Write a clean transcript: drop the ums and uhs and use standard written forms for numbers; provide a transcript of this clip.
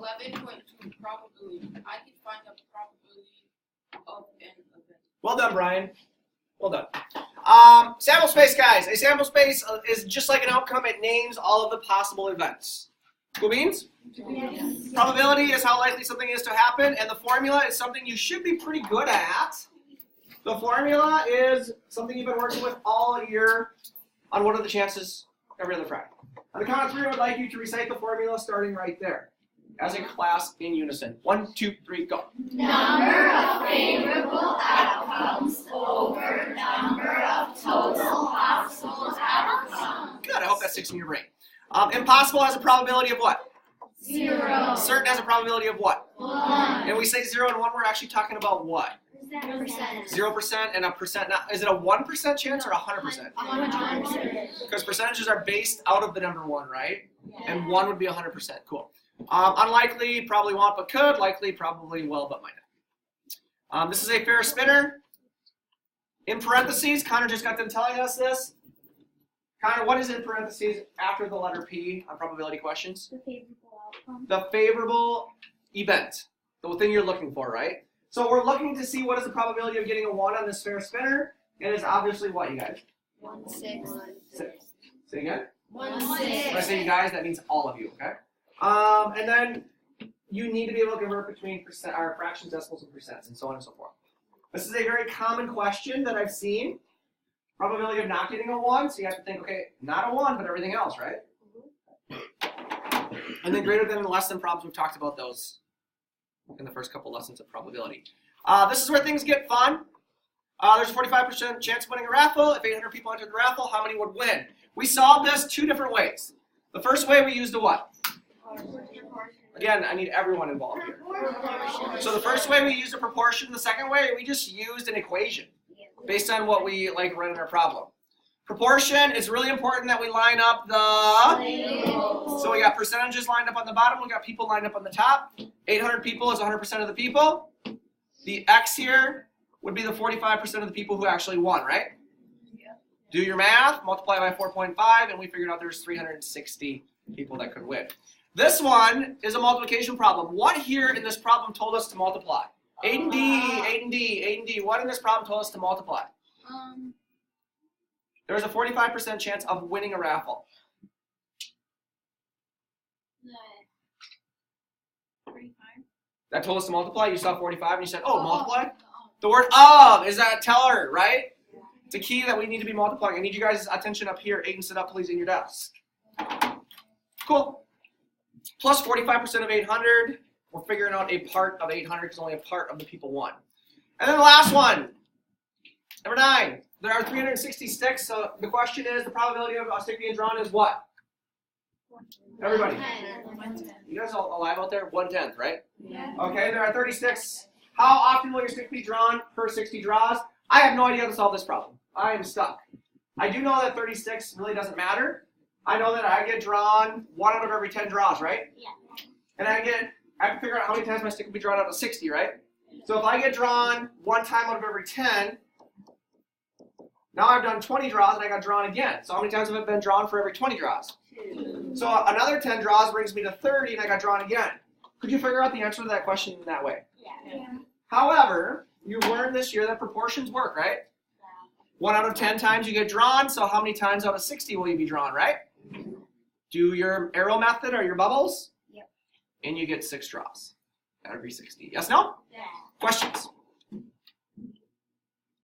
11.2 probability. I can find the probability of an event. Well done, Brian. Well done. Sample space, guys. A sample space is just like an outcome. It names all of the possible events. Cool beans? Yes. Probability is how likely something is to happen, and the formula is something you should be pretty good at. The formula is something you've been working with all year on what are the chances every other Friday. On the count of 3, I would like you to recite the formula starting right there as a class in unison. 1, 2, 3, go. Number of favorable outcomes over number of total possible outcomes. Good, I hope that sticks in your brain. Impossible has a probability of what? 0. Certain has a probability of what? 1. And we say 0 and 1, we're actually talking about what? Percentage. 0% and a percent. Now, is it a 1% chance or a 100%? 100. Because percentages are based out of the number 1, right? And 1 would be 100%. Cool. Unlikely, probably won't but could. Likely, probably will but might not. This is a fair spinner. In parentheses, Connor just got done telling us this. Connor, what is in parentheses after the letter P on probability questions? The favorable outcome. The favorable event. The thing you're looking for, right? So we're looking to see what is the probability of getting a 1 on this fair spinner. And it's obviously what, you guys? 1 6. 6. Say again? 1 When I 6. say you guys, that means all of you, okay? And then you need to be able to convert between fractions, decimals, and percents, and so on and so forth. This is a very common question that I've seen. Probability of not getting a 1, so you have to think, okay, not a 1, but everything else, right? And then greater than and less than problems, we've talked about those in the first couple lessons of probability. This is where things get fun. There's a 45% chance of winning a raffle. If 800 people entered the raffle, how many would win? We solved this 2 different ways. The first way we used a what? Again, I need everyone involved here. So the first way we used a proportion. The second way we just used an equation based on what we read in our problem. Proportion, it's really important that we line up the... So we got percentages lined up on the bottom. We got people lined up on the top. 800 people is 100% of the people. The X here would be the 45% of the people who actually won, right? Do your math, multiply by 4.5, and we figured out there's 360 people that could win. This one is a multiplication problem. What here in this problem told us to multiply? 8 and D, 8 and D, 8 and D. What in this problem told us to multiply? There's a 45% chance of winning a raffle. 45. That told us to multiply. You saw 45 and you said, oh, multiply? The word of is that teller, right? It's a key that we need to be multiplying. I need you guys' attention up here. Aiden, sit up, please, in your desk. Cool. Plus 45% of 800. We're figuring out a part of 800 because only a part of the people won. And then the last one, number 9. There are 360 sticks, so the question is, the probability of a stick being drawn is what? Everybody. You guys all alive out there? 1/10, right? Yeah. Okay, there are 30 sticks. How often will your stick be drawn per 60 draws? I have no idea how to solve this problem. I am stuck. I do know that 30 sticks really doesn't matter. I know that I get drawn 1 out of every 10 draws, right? Yeah. And I have to figure out how many times my stick will be drawn out of 60, right? So if I get drawn 1 time out of every 10, now I've done 20 draws and I got drawn again. So how many times have I been drawn for every 20 draws? 2. So another 10 draws brings me to 30 and I got drawn again. Could you figure out the answer to that question in that way? Yeah. However, you learned this year that proportions work, right? 1 out of 10 times you get drawn, so how many times out of 60 will you be drawn, right? Do your arrow method or your bubbles? Yep. And you get 6 draws out of every 60. Yes, no? Yeah. Questions?